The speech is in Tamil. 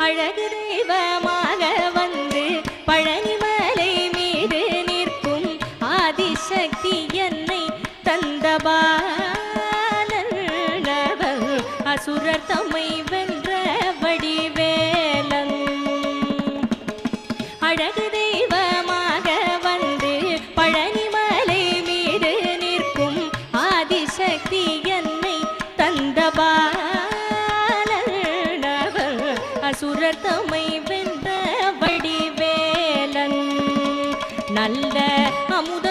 அழகு தெய்வமாக வந்து பழனிமலை மீது நிற்கும் ஆதிசக்தி என்னை தந்தபாலனவள் அசுரர் தம்மை வென்ற வடிவேலன் அழகு தெய்வமாக வந்து பழனிமலை மீது நிற்கும் ஆதிசக்தி என்னை தந்தபாலனவள் அசுரர் தம்மை வென்ற வடிவேலன் நல்ல அமுத